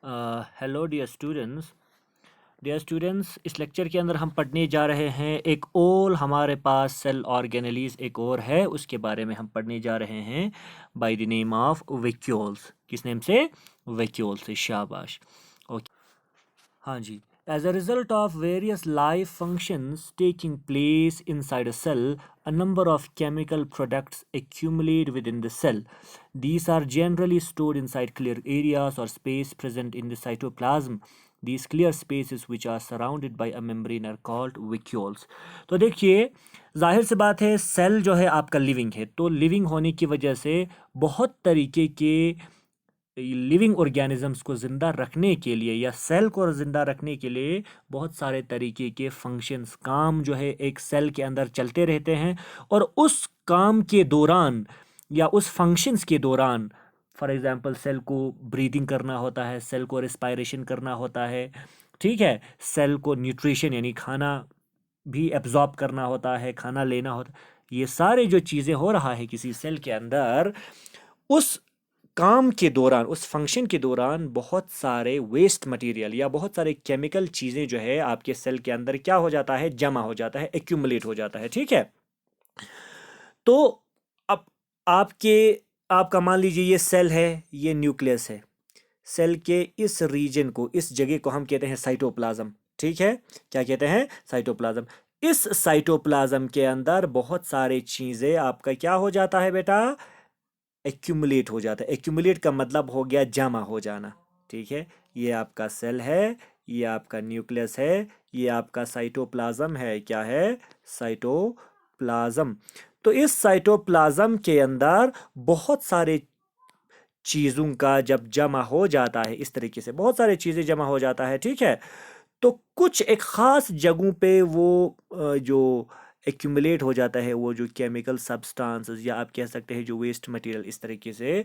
Hello dear students, इस lecture के अंदर हम पढ़ने जा रहे हैं एक और हमारे पास सेल ऑर्गेनेलीज एक और है, उसके बारे में हम पढ़ने जा रहे हैं by the name of vacuoles. किस नेम से? वैक्यूल से। शाबाश। ओके, हाँ जी। As a result of various life functions taking place inside a cell, a number of chemical products accumulate within the cell. These are generally stored inside clear areas or space present in the cytoplasm. These clear spaces, which are surrounded by a membrane, are called vacuoles. तो देखिए, जाहिर सी बात है, cell जो है आपका living है, तो लिविंग होने की वजह से बहुत तरीके के लिविंग ऑर्गेनिजम्स को ज़िंदा रखने के लिए या सेल को ज़िंदा रखने के लिए बहुत सारे तरीके के फंक्शंस, काम जो है एक सेल के अंदर चलते रहते हैं। और उस काम के दौरान या उस फंक्शंस के दौरान, फॉर एग्जांपल सेल को ब्रीदिंग करना होता है, सेल को रेस्पायरेशन करना होता है, ठीक है, सेल को न्यूट्रिशन यानी खाना भी एब्जॉर्ब करना होता है, खाना लेना होता है। ये सारे जो चीज़ें हो रहा है किसी सेल के अंदर, उस काम के दौरान, उस फंक्शन के दौरान बहुत सारे वेस्ट मटेरियल या बहुत सारे केमिकल चीज़ें जो है आपके सेल के अंदर क्या हो जाता है, जमा हो जाता है, एक्यूमुलेट हो जाता है, ठीक है। तो अब आपका मान लीजिए ये सेल है, ये न्यूक्लियस है। सेल के इस रीजन को, इस जगह को हम कहते हैं साइटोप्लाज्म, ठीक है। क्या कहते हैं? साइटोप्लाज्म। इस साइटोप्लाज्म के अंदर बहुत सारे चीज़ें आपका क्या हो जाता है बेटा, एक्यूमुलेट हो जाता है। एक्यूमुलेट का मतलब हो गया जमा हो जाना, ठीक है। ये आपका सेल है, ये आपका न्यूक्लियस है, ये आपका साइटोप्लाज्म है। क्या है? साइटोप्लाज्म। तो इस साइटोप्लाज्म के अंदर बहुत सारे चीज़ों का जब जमा हो जाता है, इस तरीके से बहुत सारी चीज़ें जमा हो जाता है, ठीक है। तो कुछ एक ख़ास जगहों पे वो जो एक्यूमुलेट हो जाता है, वो जो केमिकल सब्सटेंसेस या आप कह सकते हैं जो वेस्ट मटेरियल, इस तरीके से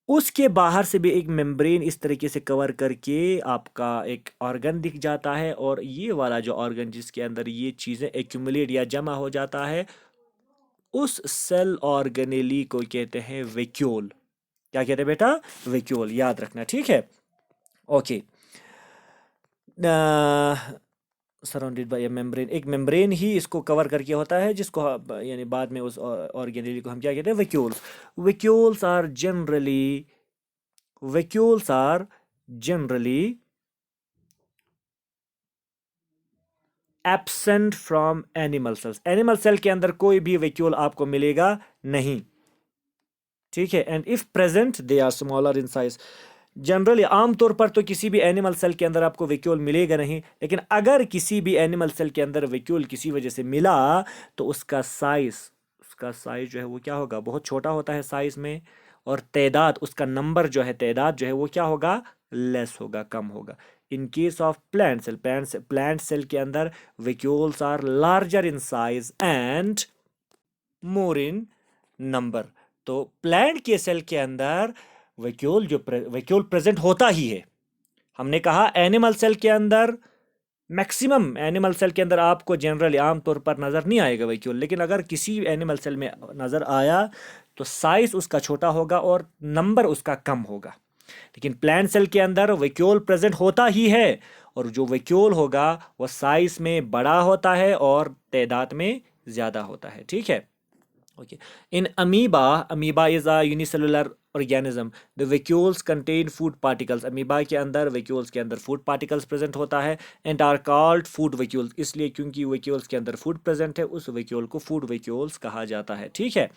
उसके बाहर से भी एक मेम्ब्रेन इस तरीके से कवर करके आपका एक ऑर्गन दिख जाता है। और ये वाला जो ऑर्गन जिसके अंदर ये चीज़ें एक्यूमुलेट या जमा हो जाता है, उस सेल ऑर्गेनेली को कहते हैं वैक्यूल। क्या कहते हैं बेटा? वैक्यूल, याद रखना, ठीक है। Okay, surrounded by A membrane, एक मेम्ब्रेन ही इसको कवर करके होता है, जिसको यानी बाद में उस ऑर्गेनेली को हम क्या कहते हैं? Vacuoles. Vacuoles are generally vacuoles are generally absent from animal cells. Animal cell के अंदर कोई भी वैक्यूल आपको मिलेगा नहीं, ठीक है। And if present they are smaller in size. Generally, आमतौर पर तो किसी भी एनिमल सेल के अंदर आपको वैक्यूल मिलेगा नहीं, लेकिन अगर किसी भी एनिमल सेल के अंदर वैक्यूल किसी वजह से मिला तो उसका साइज जो है वो क्या होगा? बहुत छोटा होता है साइज में। और तादाद, उसका नंबर जो है, तादाद जो है वो क्या होगा? लेस होगा, कम होगा। In case of plant cell के अंदर vacuoles are larger in size and more in number. तो प्लांट के सेल के अंदर वैक्यूल प्रेजेंट होता ही है। हमने कहा एनिमल सेल के अंदर, मैक्सिमम एनिमल सेल के अंदर आपको जनरली आमतौर पर नज़र नहीं आएगा वैक्यूल, लेकिन अगर किसी एनिमल सेल में नज़र आया तो साइज उसका छोटा होगा और नंबर उसका कम होगा। लेकिन प्लांट सेल के अंदर वैक्यूल प्रेजेंट होता ही है, और जो वैक्यूल होगा वो साइज में बड़ा होता है और तादाद में ज़्यादा होता है, ठीक है। Okay. In amoeba is a unicellular organism. The vacuoles contain food particles. Amoeba के अंदर, vacuoles के अंदर food particles present होता है and are called food vacuoles. इसलिए क्योंकि vacuoles के अंदर food present है, उस vacuole को food vacuoles कहा जाता है, ठीक है।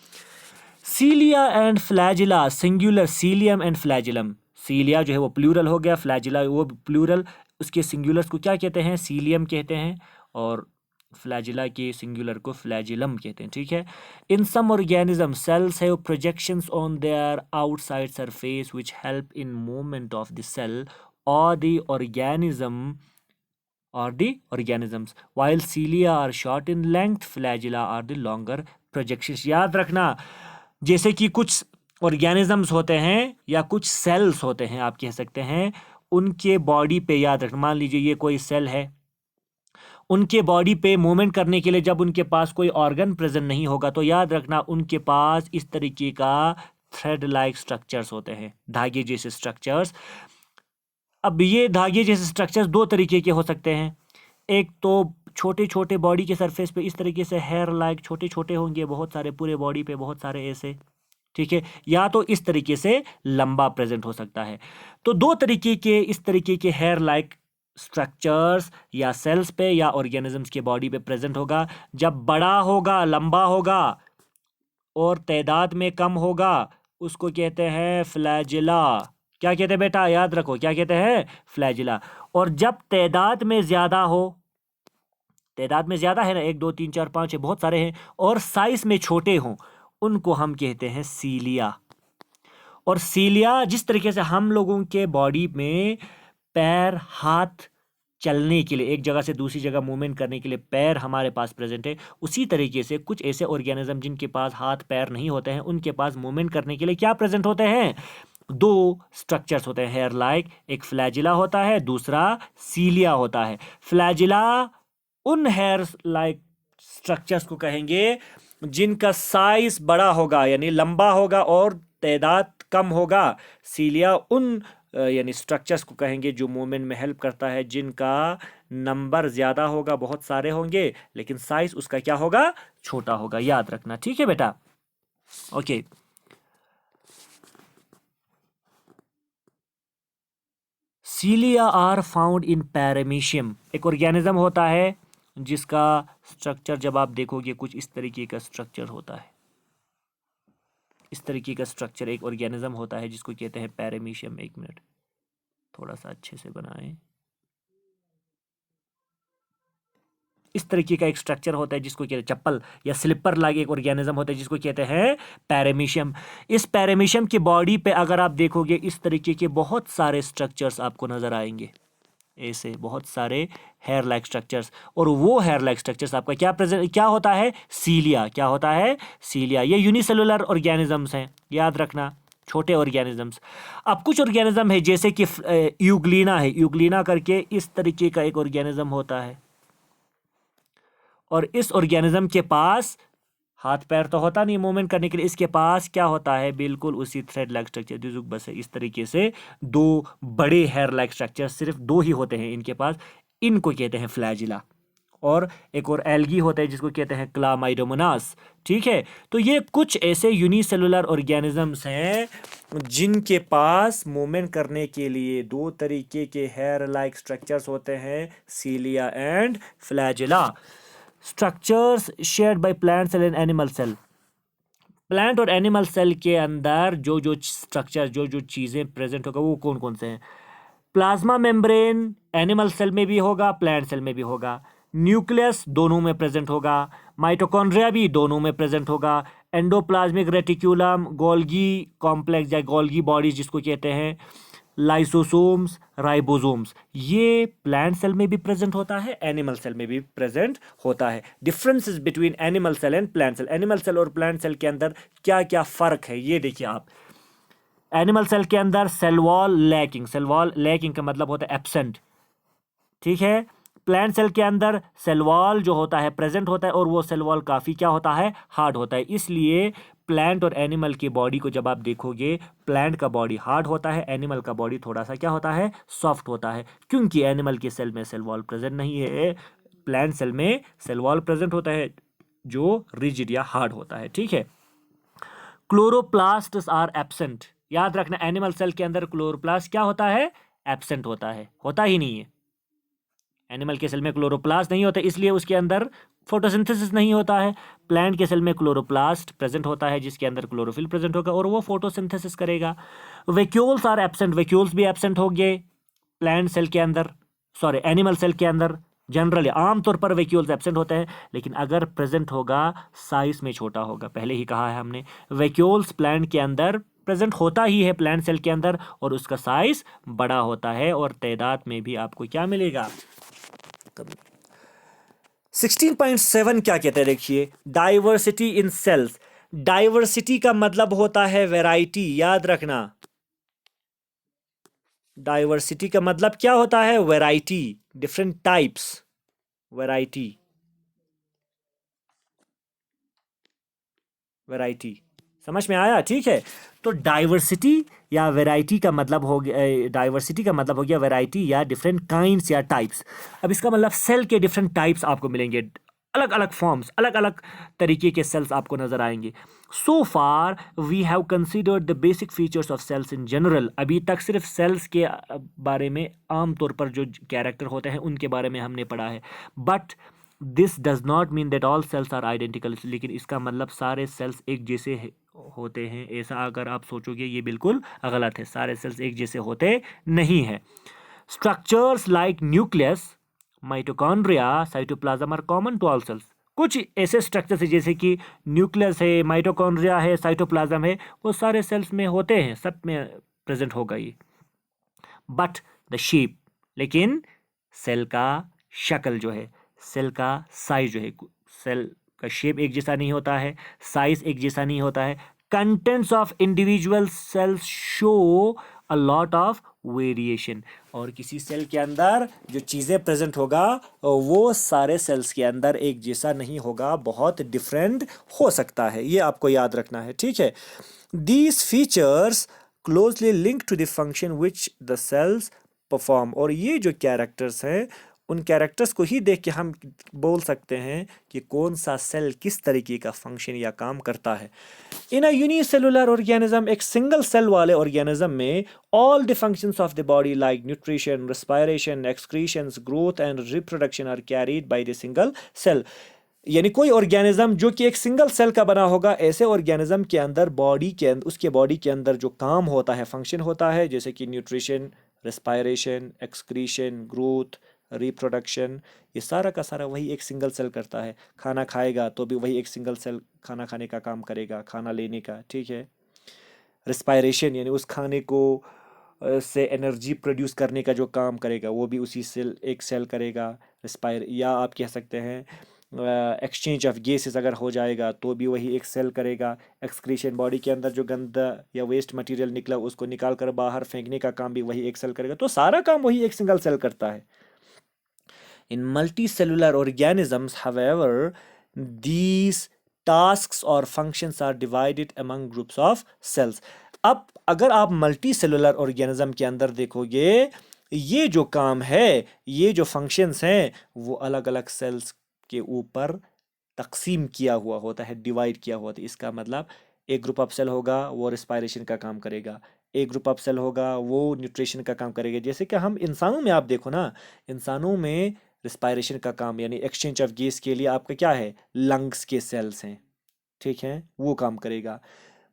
Cilia and flagella, singular cilium and flagellum. Cilia जो है वो प्लूरल हो गया, flagella वो प्लूरल, उसके सिंगुलर्स को क्या कहते हैं? सीलियम कहते हैं, और फ्लैजिला के सिंगुलर को फ्लैजिलम कहते हैं, ठीक है। In some organism cells have projections on their outside surface which help in movement of the cell और the organisms while cilia are short in length, flagella are the longer projections. याद रखना, जैसे कि कुछ ऑर्गेनिजम्स होते हैं या कुछ सेल्स होते हैं, आप कह सकते हैं, उनके बॉडी पे याद रखना, मान लीजिए ये कोई सेल है, उनके बॉडी पे मूवमेंट करने के लिए जब उनके पास कोई ऑर्गन प्रेजेंट नहीं होगा तो याद रखना उनके पास इस तरीके का थ्रेड लाइक स्ट्रक्चर्स होते हैं, धागे जैसे स्ट्रक्चर्स। अब ये धागे जैसे स्ट्रक्चर्स दो तरीके के हो सकते हैं। एक तो छोटे छोटे बॉडी के सरफेस पे इस तरीके से हेयर लाइक छोटे छोटे होंगे बहुत सारे, पूरे बॉडी पे बहुत सारे ऐसे, ठीक है। या तो इस तरीके से लंबा प्रेजेंट हो सकता है। तो दो तरीके के इस तरीके के हेयर लाइक स्ट्रक्चर्स या सेल्स पे या ऑर्गेनिजम्स के बॉडी पे प्रेजेंट होगा। जब बड़ा होगा, लंबा होगा और तादाद में कम होगा, उसको कहते हैं फ्लैजिला। क्या कहते हैं बेटा, याद रखो, क्या कहते हैं, फ्लैजिला। और जब तादाद में ज्यादा हो, तादाद में ज्यादा है ना, 1 2 3 4 5 है, बहुत सारे हैं, और साइज में छोटे हों, उनको हम कहते हैं सीलिया। और सीलिया जिस तरीके से हम लोगों के बॉडी में पैर, हाथ, चलने के लिए एक जगह से दूसरी जगह मूवमेंट करने के लिए पैर हमारे पास प्रेजेंट है, उसी तरीके से कुछ ऐसे ऑर्गेनिज्म जिनके पास हाथ पैर नहीं होते हैं, उनके पास मूवमेंट करने के लिए क्या प्रेजेंट होते हैं, दो स्ट्रक्चर्स होते हैं हेयर लाइक। एक फ्लैजिला होता है, दूसरा सीलिया होता है। फ्लैजिला उन हेयर लाइक स्ट्रक्चर्स को कहेंगे जिनका साइज बड़ा होगा यानी लंबा होगा और तादाद कम होगा। सीलिया उन यानी स्ट्रक्चर्स को कहेंगे जो मूवमेंट में हेल्प करता है, जिनका नंबर ज्यादा होगा, बहुत सारे होंगे, लेकिन साइज उसका क्या होगा, छोटा होगा। याद रखना, ठीक है बेटा, okay. Cilia are found in paramecium. एक ऑर्गेनिज्म होता है जिसका स्ट्रक्चर जब आप देखोगे कुछ इस तरीके का स्ट्रक्चर होता है। इस तरीके का स्ट्रक्चर एक ऑर्गेनिज्म होता है जिसको कहते हैं पैरामीशियम। एक मिनट, थोड़ा सा अच्छे से बनाएं। इस तरीके का एक स्ट्रक्चर होता है जिसको कहते हैं चप्पल या स्लिपर लाइक एक ऑर्गेनिज्म होता है जिसको कहते हैं पैरामीशियम। इस पैरामीशियम की बॉडी पे अगर आप देखोगे इस तरीके के बहुत सारे स्ट्रक्चर्स आपको नजर आएंगे, ऐसे बहुत सारे हेयर लाइक स्ट्रक्चर्स। और वो हेयर लाइक स्ट्रक्चर्स आपका क्या प्रेजेंट, क्या होता है, सीलिया। क्या होता है, सीलिया। ये यूनिसेलुलर ऑर्गेनिजम्स हैं, याद रखना, छोटे ऑर्गेनिजम्स। अब कुछ ऑर्गेनिज्म है जैसे कि यूग्लिना है, यूग्लिना करके इस तरीके का एक ऑर्गेनिज्म होता है, और इस ऑर्गेनिज्म के पास हाथ पैर तो होता नहीं मूवमेंट करने के लिए, इसके पास क्या होता है, बिल्कुल उसी थ्रेड लाइक स्ट्रक्चर, दिजुक बस है, इस तरीके से दो बड़े हेयर लाइक स्ट्रक्चर, सिर्फ दो ही होते हैं इनके पास, इनको कहते हैं फ्लैजिला। और एक और एल्गी होता है जिसको कहते हैं क्लामाइडोमोनास, ठीक है। तो ये कुछ ऐसे यूनिसेलुलर ऑर्गेनिजम्स हैं जिनके पास मूवमेंट करने के लिए दो तरीके के हेयर लाइक स्ट्रक्चर्स होते हैं, cilia and flagella. Structures shared by plant cell and animal cell. Plant और एनिमल सेल के अंदर जो जो स्ट्रक्चर, जो जो चीज़ें प्रेजेंट होगा वो कौन कौन से हैं। प्लाज्मा मेम्ब्रेन एनिमल सेल में भी होगा, प्लांट सेल में भी होगा। न्यूक्लियस दोनों में प्रेजेंट होगा। माइटोकॉन्ड्रिया भी दोनों में प्रेजेंट होगा। एंडोप्लाज्मिक रेटिक्यूलम, गोल्गी कॉम्प्लेक्स या गोल्गी बॉडीज जिसको कहते हैं, लाइसोसोम्स, राइबोसोम्स, ये प्लांट सेल में भी प्रेजेंट होता है, एनिमल सेल में भी प्रेजेंट होता है। Differences between animal cell and plant cell. Animal cell और प्लांट सेल के अंदर क्या क्या फर्क है ये देखिए आप। एनिमल सेल के अंदर cell wall lacking, cell wall lacking का मतलब होता है एब्सेंट, ठीक है। प्लांट सेल के अंदर सेल वॉल जो होता है प्रेजेंट होता है, और वो सेल वॉल काफी क्या होता है, हार्ड होता है। इसलिए प्लांट और एनिमल की बॉडी को जब आप देखोगे, प्लांट का बॉडी हार्ड होता है, एनिमल का बॉडी थोड़ा सा क्या होता है, सॉफ्ट होता है, क्योंकि एनिमल के सेल में सेल वॉल प्रेजेंट नहीं है, प्लांट सेल में सेल वॉल प्रेजेंट होता है जो रिजिड या हार्ड होता है, ठीक है। Chloroplasts are absent. याद रखना, एनिमल सेल के अंदर क्लोरोप्लास्ट क्या होता है, एब्सेंट होता है, होता ही नहीं है। एनिमल के सेल में क्लोरोप्लास्ट नहीं होता, इसलिए उसके अंदर फोटोसिंथेसिस नहीं होता है। प्लांट के सेल में क्लोरोप्लास्ट प्रेजेंट होता है जिसके अंदर क्लोरोफिल प्रेजेंट होगा और वो फोटोसिंथेसिस करेगा। वैक्यूल्स आर एब्सेंट, वैक्यूल्स भी एब्सेंट होंगे प्लांट सेल के अंदर, सॉरी एनिमल सेल के अंदर। जनरली आमतौर पर वैक्यूल्स एब्सेंट होते हैं, लेकिन अगर प्रेजेंट होगा साइज में छोटा होगा। पहले ही कहा है हमने, वैक्यूल्स प्लांट के अंदर प्रेजेंट होता ही है प्लांट सेल के अंदर, और उसका साइज बड़ा होता है, और तादाद में भी आपको क्या मिलेगा, 16.7 क्या कहते हैं देखिए, डाइवर्सिटी इन सेल्स। डाइवर्सिटी का मतलब होता है वैरायटी, याद रखना। डाइवर्सिटी का मतलब क्या होता है, variety, different types, variety, variety, समझ में आया? ठीक है, तो डाइवर्सिटी या वैरायटी का मतलब हो गया, डाइवर्सिटी का मतलब हो गया वैरायटी या डिफरेंट काइंड्स या टाइप्स। अब इसका मतलब सेल के डिफरेंट टाइप्स आपको मिलेंगे, अलग अलग फॉर्म्स, अलग अलग तरीके के सेल्स आपको नजर आएंगे। So far we have considered the basic features of cells in general. अभी तक सिर्फ सेल्स के बारे में आम तौर पर जो कैरेक्टर होते हैं उनके बारे में हमने पढ़ा है। But this does not mean that all cells are identical, लेकिन इसका मतलब सारे सेल्स एक जैसे होते हैं, ऐसा अगर आप सोचोगे ये बिल्कुल गलत है। सारे सेल्स एक जैसे होते नहीं हैं। Structures like nucleus, mitochondria, cytoplasm are common to all cells. कुछ ऐसे स्ट्रक्चर्स है जैसे कि न्यूक्लियस है, माइटोकॉन्ड्रिया है, साइटोप्लाज्म है, वो सारे सेल्स में होते हैं, सब में प्रेजेंट होगा ये। बट द शेप, लेकिन सेल का शक्ल जो है, सेल का साइज जो है, सेल का शेप एक जैसा नहीं होता है, साइज एक जैसा नहीं होता है। Contents of individual cells show a lot of variation, और किसी सेल के अंदर जो चीज़ें प्रेजेंट होगा वो सारे सेल्स के अंदर एक जैसा नहीं होगा, बहुत डिफरेंट हो सकता है, ये आपको याद रखना है। ठीक है, these features closely link to the function which the cells perform, और ये जो कैरेक्टर्स हैं उन कैरेक्टर्स को ही देख के हम बोल सकते हैं कि कौन सा सेल किस तरीके का फंक्शन या काम करता है। इन अ यूनिसेलुलर ऑर्गेनिज्म, एक सिंगल सेल वाले ऑर्गेनिज्म में all the functions of the body like nutrition, respiration, excretions, growth and reproduction are carried by the single cell. यानी कोई ऑर्गेनिज्म जो कि एक सिंगल सेल का बना होगा, ऐसे ऑर्गेनिज्म के अंदर बॉडी के अंदर, उसके बॉडी के अंदर जो काम होता है, फंक्शन होता है, जैसे कि nutrition, respiration, excretion, growth, reproduction, ये सारा का सारा वही एक सिंगल सेल करता है। खाना खाएगा तो भी वही एक सिंगल सेल खाना खाने का काम करेगा, खाना लेने का। ठीक है, रेस्पिरेशन यानी उस खाने को से एनर्जी प्रोड्यूस करने का जो काम करेगा वो भी उसी सेल, एक सेल करेगा। रेस्पायर, या आप कह सकते हैं एक्सचेंज ऑफ गैसेस अगर हो जाएगा तो भी वही एक सेल करेगा। एक्सक्रीशन, बॉडी के अंदर जो गंदा या वेस्ट मटेरियल निकला उसको निकाल कर बाहर फेंकने का काम भी वही एक सेल करेगा। तो सारा काम वही एक सिंगल सेल करता है। In multicellular organisms, however, these tasks or functions are divided among groups of cells. अब अगर आप मल्टी सेलुलर ऑर्गेनिज्म के अंदर देखोगे, ये जो काम है, ये जो फंक्शंस हैं, वो अलग अलग सेल्स के ऊपर तकसीम किया हुआ होता है, डिवाइड किया हुआ होता है। इसका मतलब एक ग्रुप ऑफ सेल होगा वो रेस्पिरेशन का काम करेगा, एक ग्रुप ऑफ सेल होगा वो न्यूट्रिशन का काम करेगा। जैसे कि हम इंसानों में आप देखो ना, इंसानों में रिस्पायरेशन का काम यानी एक्सचेंज ऑफ गैस के लिए आपका क्या है, लंग्स के सेल्स हैं। ठीक है, वो काम करेगा।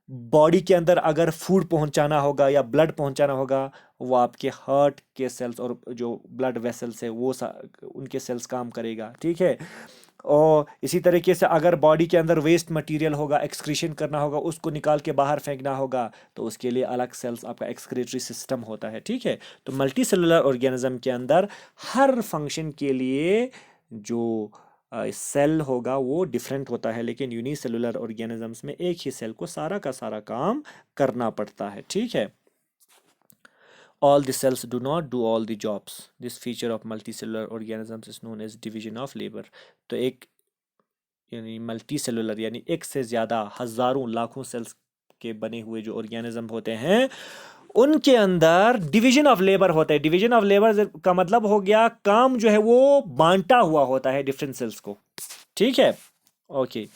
बॉडी के अंदर अगर फूड पहुंचाना होगा या ब्लड पहुंचाना होगा, वो आपके हार्ट के सेल्स और जो ब्लड वेसल्स है वो उनके सेल्स काम करेगा। ठीक है, और इसी तरीके से अगर बॉडी के अंदर वेस्ट मटेरियल होगा, एक्सक्रीशन करना होगा, उसको निकाल के बाहर फेंकना होगा, तो उसके लिए अलग सेल्स, आपका एक्सक्रीटरी सिस्टम होता है। ठीक है, तो मल्टी सेलुलर ऑर्गेनिज्म के अंदर हर फंक्शन के लिए जो सेल होगा वो डिफरेंट होता है, लेकिन यूनिसेलुलर ऑर्गेनिजम्स में एक ही सेल को सारा का सारा काम करना पड़ता है। ठीक है, all the cells do not do all the jobs. This feature of multicellular organisms is known as division of labor. तो एक यानी मल्टी सेलुलर यानी एक से ज़्यादा हज़ारों लाखों सेल्स के बने हुए जो ऑर्गेनिज्म होते हैं, उनके अंदर डिवीजन ऑफ लेबर होता है। डिवीजन ऑफ लेबर का मतलब हो गया काम जो है वो बांटा हुआ होता है डिफरेंट सेल्स को। ठीक है, okay.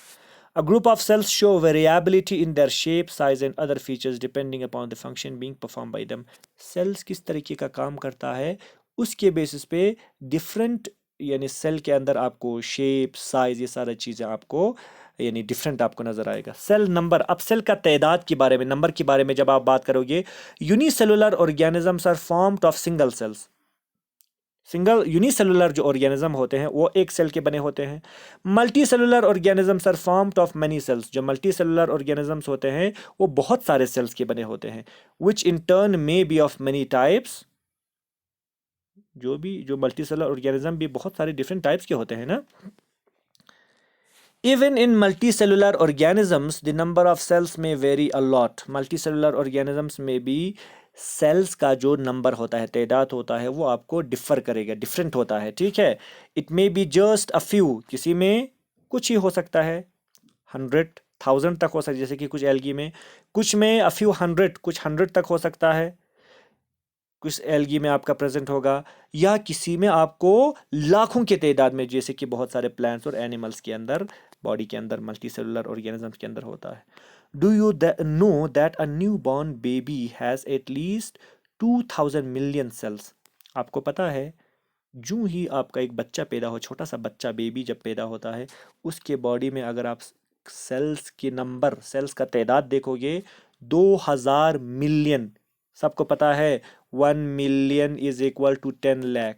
A group of cells show variability in their shape, size and other features depending upon the function being performed by them. Cells किस तरीके का काम करता है उसके बेसिस पे डिफरेंट यानी सेल के अंदर आपको शेप, साइज, ये सारी चीज़ें आपको यानी डिफरेंट आपको नजर आएगा। सेल नंबर, अब सेल का तादाद के बारे में, नंबर के बारे में जब आप बात करोगे, unicellular organisms are formed of single cells. Single unicellular जो ऑर्गेनिज्म होते हैं वो एक सेल के बने होते हैं। Multicellular organisms are formed of many cells. जो मल्टी सेलुलर ऑर्गेनिजम्स होते हैं वो बहुत सारे सेल्स के बने होते हैं। Which in turn may be of many types. जो मल्टी सेलुलर ऑर्गेनिज्म भी बहुत सारे डिफरेंट टाइप्स के होते हैं ना। Even in multicellular organisms, the number of cells may vary a lot. Multicellular organisms में भी सेल्स का जो नंबर होता है, तादाद होता है, वो आपको डिफर करेगा, डिफरेंट होता है। ठीक है, it may be just a few, किसी में कुछ ही हो सकता है, 100, 1000 तक हो सकता है, जैसे कि कुछ एल्गी में, कुछ में a few hundred, कुछ 100 तक हो सकता है, कुछ एल्गी में आपका प्रेजेंट होगा, या किसी में आपको लाखों के तादाद में, जैसे कि बहुत सारे प्लांट्स और एनिमल्स के अंदर, बॉडी के अंदर, मल्टी सेलुलर ऑर्गेनिजम्स के अंदर होता है। Do you know that a new born baby has at least 2000 million cells? आपको पता है जूं ही आपका एक बच्चा पैदा हो, छोटा सा बच्चा बेबी जब पैदा होता है, उसके बॉडी में अगर आप सेल्स की नंबर, सेल्स का तादाद देखोगे, 2000 मिलियन। सबको पता है 1 million is equal to 10 lakh,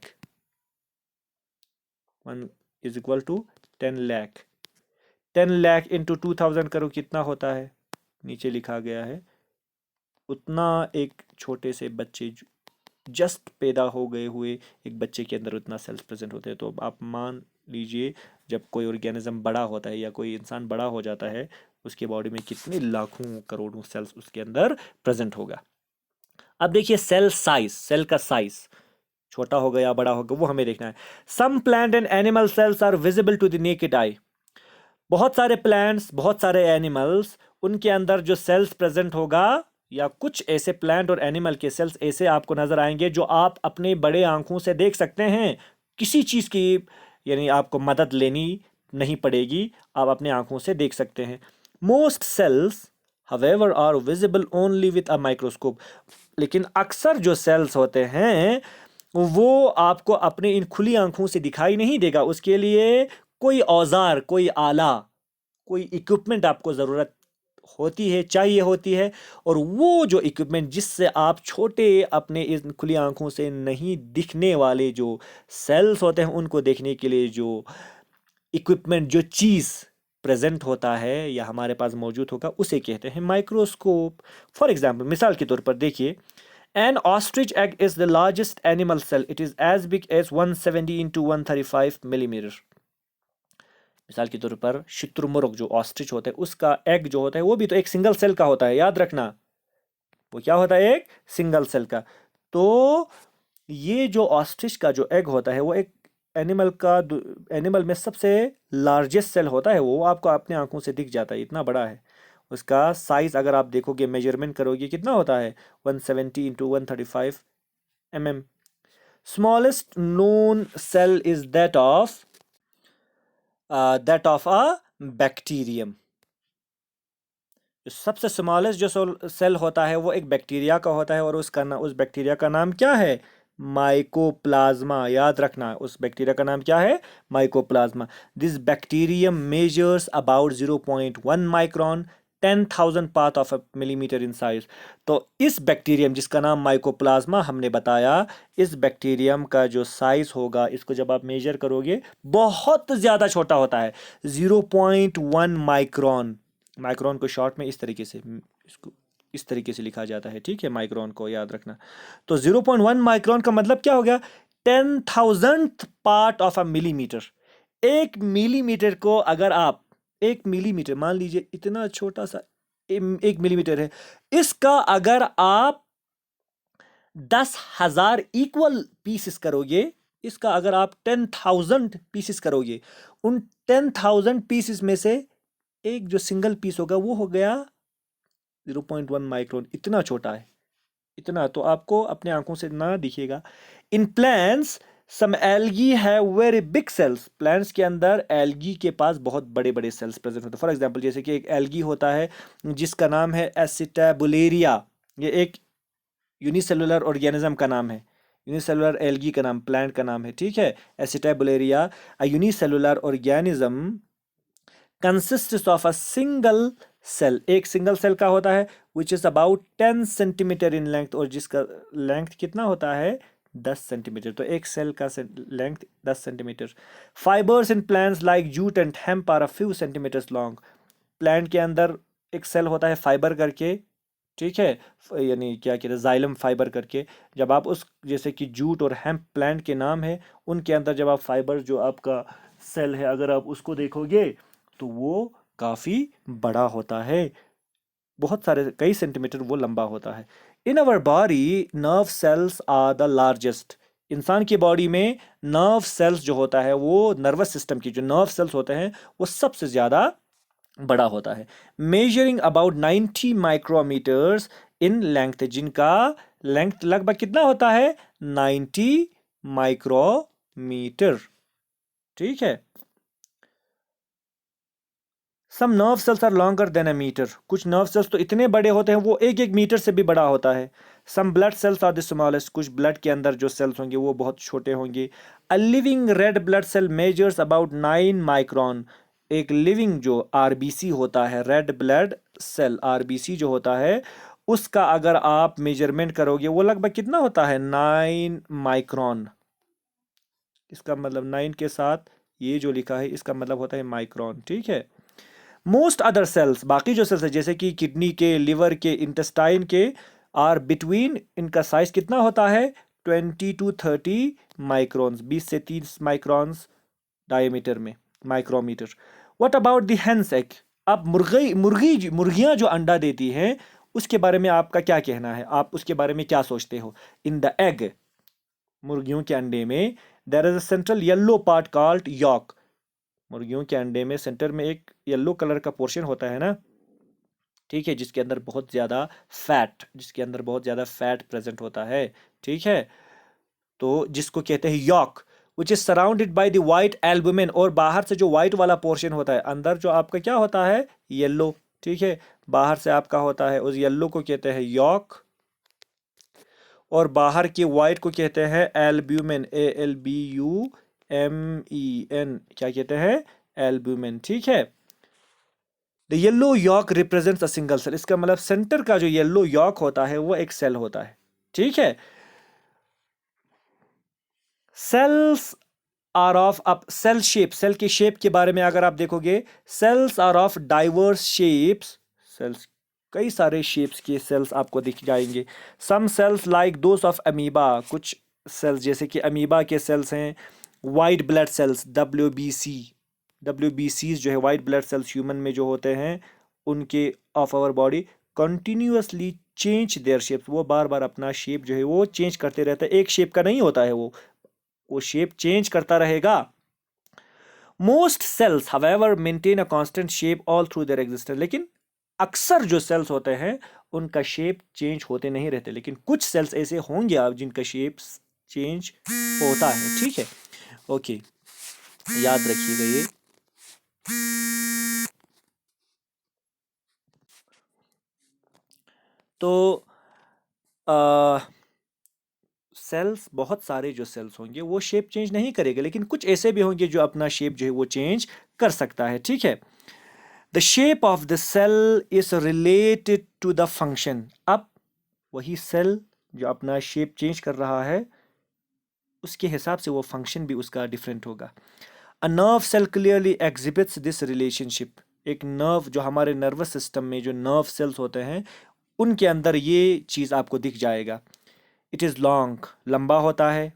1 is equal to 10 lakh. 10 lakh into 2000 करो, कितना होता है? नीचे लिखा गया है। उतना एक छोटे से बच्चे, जस्ट पैदा हो गए हुए एक बच्चे के अंदर उतना सेल्स प्रेजेंट होते हैं। तो आप मान लीजिए जब कोई ऑर्गेनिज्म बड़ा होता है या कोई इंसान बड़ा हो जाता है, उसके बॉडी में कितने लाखों करोड़ों सेल्स उसके अंदर प्रेजेंट होगा। अब देखिए सेल साइज, सेल का साइज छोटा होगा या बड़ा होगा वो हमें देखना है। Some plant and animal cells are visible to the naked eye. बहुत सारे प्लांट्स, बहुत सारे एनिमल्स, उनके अंदर जो सेल्स प्रेजेंट होगा, या कुछ ऐसे प्लांट और एनिमल के सेल्स ऐसे आपको नजर आएंगे जो आप अपने बड़े आंखों से देख सकते हैं, किसी चीज की यानी आपको मदद लेनी नहीं पड़ेगी, आप अपने आंखों से देख सकते हैं। Most cells however are visible only with a microscope। लेकिन अक्सर जो सेल्स होते हैं वो आपको अपने इन खुली आंखों से दिखाई नहीं देगा, उसके लिए कोई औजार, कोई आला, कोई इक्विपमेंट आपको ज़रूरत होती है, चाहिए होती है। और वो जो इक्विपमेंट जिससे आप छोटे अपने इन खुली आंखों से नहीं दिखने वाले जो सेल्स होते हैं उनको देखने के लिए जो इक्विपमेंट, जो चीज़ प्रेजेंट होता है या हमारे पास मौजूद होगा, उसे कहते हैं माइक्रोस्कोप। फॉर एग्जाम्पल, मिसाल के तौर पर देखिए, an ostrich egg is the largest animal cell, it is as big as 170 into 135 millimetre. मिसाल के तौर पर शुतुरमुर्ग जो ऑस्ट्रिच होता है, उसका एग जो होता है वो भी तो एक सिंगल सेल का होता है, याद रखना। वो क्या होता है? एक सिंगल सेल का। तो ये जो ऑस्ट्रिच का जो एग होता है वो एक एनिमल में सबसे लार्जेस्ट सेल होता है, वो आपको अपने आंखों से दिख जाता है, इतना बड़ा है उसका साइज। अगर आप देखोगे, मेजरमेंट करोगे, कितना होता है? 170 into 135 mm। Smallest known cell is that of a bacterium. सबसे स्मॉलेस्ट जो सेल होता है वो एक बैक्टीरिया का होता है, और उस बैक्टीरिया का नाम क्या है? माइकोप्लाज्मा। याद रखना, उस बैक्टीरिया का नाम क्या है? Mycoplasma. This bacterium measures about 0.1 micron, 10,000 part of a millimetre in size. तो इस बैक्टीरियम जिसका नाम माइकोप्लाज्मा हमने बताया, इस बैक्टीरियम का जो साइज होगा, इसको जब आप मेजर करोगे, बहुत ज्यादा छोटा होता है, 0.1 माइक्रोन। माइक्रोन को शॉर्ट में इस तरीके से, इसको इस तरीके से लिखा जाता है, ठीक है, माइक्रोन को याद रखना। तो 0.1 माइक्रोन का मतलब क्या हो गया? 10,000th part of a millimetre. एक मिलीमीटर को अगर आप, एक मिलीमीटर मान लीजिए इतना छोटा सा एक मिलीमीटर है, इसका अगर आप 10,000 इक्वल पीसेस करोगे, इसका अगर आप 10,000 पीसेस करोगे, उन 10,000 पीसेस में से एक जो सिंगल पीस होगा वो हो गया 0.1 माइक्रोन। इतना छोटा है, इतना तो आपको अपने आंखों से ना दिखेगा। In plants some algae have very big cells. Plants के अंदर एल्गी के पास बहुत बड़े बड़े सेल्स प्रेजेंट होते हैं। फॉर एग्जांपल, जैसे कि एक एल्गी होता है जिसका नाम है एसिटाबुलेरिया। ये एक यूनिसेलुलर ऑर्गेनिज्म का नाम है, यूनिसेलुलर एल्गी का नाम, प्लांट का नाम है, ठीक है, acetabularia. A unicellular organism consists of a single cell. एक सिंगल सेल का होता है which is about 10 centimetre in length, और जिसका लेंथ कितना होता है? 10 सेंटीमीटर। तो एक सेल का length 10 centimetre. Fibres in plants like jute and hemp are a few centimetres long. Plant के अंदर एक सेल होता है फाइबर करके, ठीक है, यानी क्या कहते हैं, जाइलम फाइबर करके। जब आप उस, जैसे कि जूट और हेम्प प्लांट के नाम है, उनके अंदर जब आप फाइबर जो आपका सेल है अगर आप उसको देखोगे तो वो काफ़ी बड़ा होता है, बहुत सारे कई सेंटीमीटर वो लंबा होता है। In our body nerve cells are the largest. इंसान की बॉडी में नर्व सेल्स जो होता है, वो नर्वस सिस्टम की जो नर्व सेल्स होते हैं वो सबसे ज़्यादा बड़ा होता है। Measuring about 90 micrometres in length, जिनका लेंथ लगभग कितना होता है, 90 माइक्रोमीटर। ठीक है। Some nerve cells are longer than a metre, कुछ नर्व सेल्स तो इतने बड़े होते हैं वो एक एक मीटर से भी बड़ा होता है। Some blood cells are the smallest, कुछ ब्लड के अंदर जो सेल्स होंगे वो बहुत छोटे होंगे। A living red blood cell measures about 9 micron, एक लिविंग जो आरबीसी होता है, रेड ब्लड सेल आरबीसी जो होता है, उसका अगर आप मेजरमेंट करोगे वो लगभग कितना होता है, 9 माइक्रोन। इसका मतलब 9 के साथ ये जो लिखा है इसका मतलब होता है माइक्रोन। ठीक है। मोस्ट अदर सेल्स, बाकी जो सेल्स है जैसे कि किडनी के, लिवर के, इंटेस्टाइन के, आर बिटवीन, इनका साइज कितना होता है, 20 to 30 माइक्रोन्स, 20 से 30 माइक्रोन्स डायमीटर में, micrometre. What about the hen's egg, अब मुर्गियां जो अंडा देती हैं उसके बारे में आपका क्या कहना है, आप उसके बारे में क्या सोचते हो। इन द एग, मुर्गियों के अंडे में, there is a central yellow part called yolk, मुर्गियों के अंडे में सेंटर में एक येलो कलर का पोर्शन होता है ना, ठीक है, जिसके अंदर बहुत ज़्यादा फैट प्रेजेंट होता है। ठीक है। तो जिसको कहते हैं yolk, which is surrounded by the white albumin, और बाहर से जो वाइट वाला पोर्शन होता है, अंदर जो आपका क्या होता है, येलो। ठीक है। बाहर से आपका होता है, उस येलो को कहते हैं यॉक, और बाहर के वाइट को कहते हैं एल्ब्यूमिन, ALBUMEN, क्या कहते हैं, एल्ब्यूमिन। ठीक है। The yellow yolk represents a single cell, इसका मतलब सेंटर का जो येलो यॉक होता है वो एक सेल होता है। ठीक है। सेल्स आर ऑफ, अब सेल शेप, सेल के शेप के बारे में अगर आप देखोगे, cells are of diverse shapes, cells कई सारे शेप्स के सेल्स आपको दिख जाएंगे। Some cells like those of amoeba, कुछ सेल्स जैसे कि अमीबा के सेल्स हैं। वाइट ब्लड सेल्स, WBCs जो है वाइट ब्लड सेल्स ह्यूमन में जो होते हैं उनके, of our body, continuously change their shapes, वो बार बार अपना शेप जो है वो चेंज करते रहते हैं, एक शेप का नहीं होता है वो शेप चेंज करता रहेगा। Most cells however maintain a constant shape all through their existence, लेकिन अक्सर जो सेल्स होते हैं उनका शेप चेंज होते नहीं रहते, लेकिन कुछ सेल्स ऐसे होंगे आप जिनका शेप चेंज होता है। ठीक है। ओके, याद रखिएगा ये। तो सेल्स, बहुत सारे जो सेल्स होंगे वो शेप चेंज नहीं करेंगे, लेकिन कुछ ऐसे भी होंगे जो अपना शेप जो है वो चेंज कर सकता है। ठीक है। The shape of the cell is related to the function, अब वही सेल जो अपना शेप चेंज कर रहा है उसके हिसाब से वो फंक्शन भी उसका डिफरेंट होगा। A nerve cell clearly exhibits this relationship, एक नर्व जो हमारे नर्वस सिस्टम में जो नर्व सेल्स होते हैं उनके अंदर ये चीज़ आपको दिख जाएगा। इट इज़ लॉन्ग, लंबा होता है,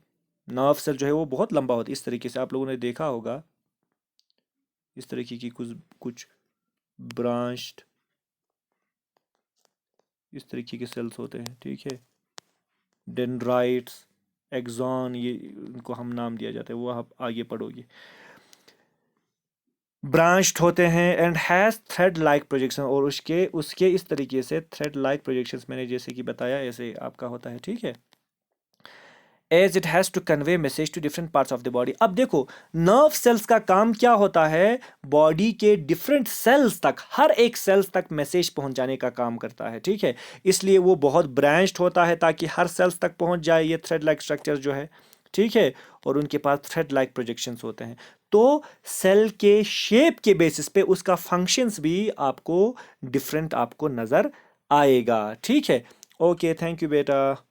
नर्व सेल जो है वो बहुत लंबा होता है, इस तरीके से आप लोगों ने देखा होगा, इस तरीके की कुछ कुछ ब्रांच्ड इस तरीके के सेल्स होते हैं। ठीक है। डेंड्राइट्स, एक्सॉन, ये इनको हम नाम दिया जाता है, वो आप आगे पढ़ोगे। ब्रांच्ड होते हैं and has thread like projection, और उसके उसके इस तरीके से थ्रेड लाइक प्रोजेक्शंस मैंने जैसे कि बताया ऐसे आपका होता है। ठीक है। As it has to convey message to different parts of the body, अब देखो नर्व सेल्स का काम क्या होता है, बॉडी के डिफरेंट सेल्स तक, हर एक सेल्स तक मैसेज पहुंचाने का काम करता है। ठीक है। इसलिए वो बहुत ब्रांच्ड होता है ताकि हर सेल्स तक पहुंच जाए ये थ्रेड लाइक स्ट्रक्चर जो है। ठीक है। और उनके पास थ्रेड लाइक प्रोजेक्शंस होते हैं, तो सेल के शेप के बेसिस पे उसका फंक्शंस भी आपको डिफरेंट आपको नजर आएगा। ठीक है। ओके, थैंक यू बेटा।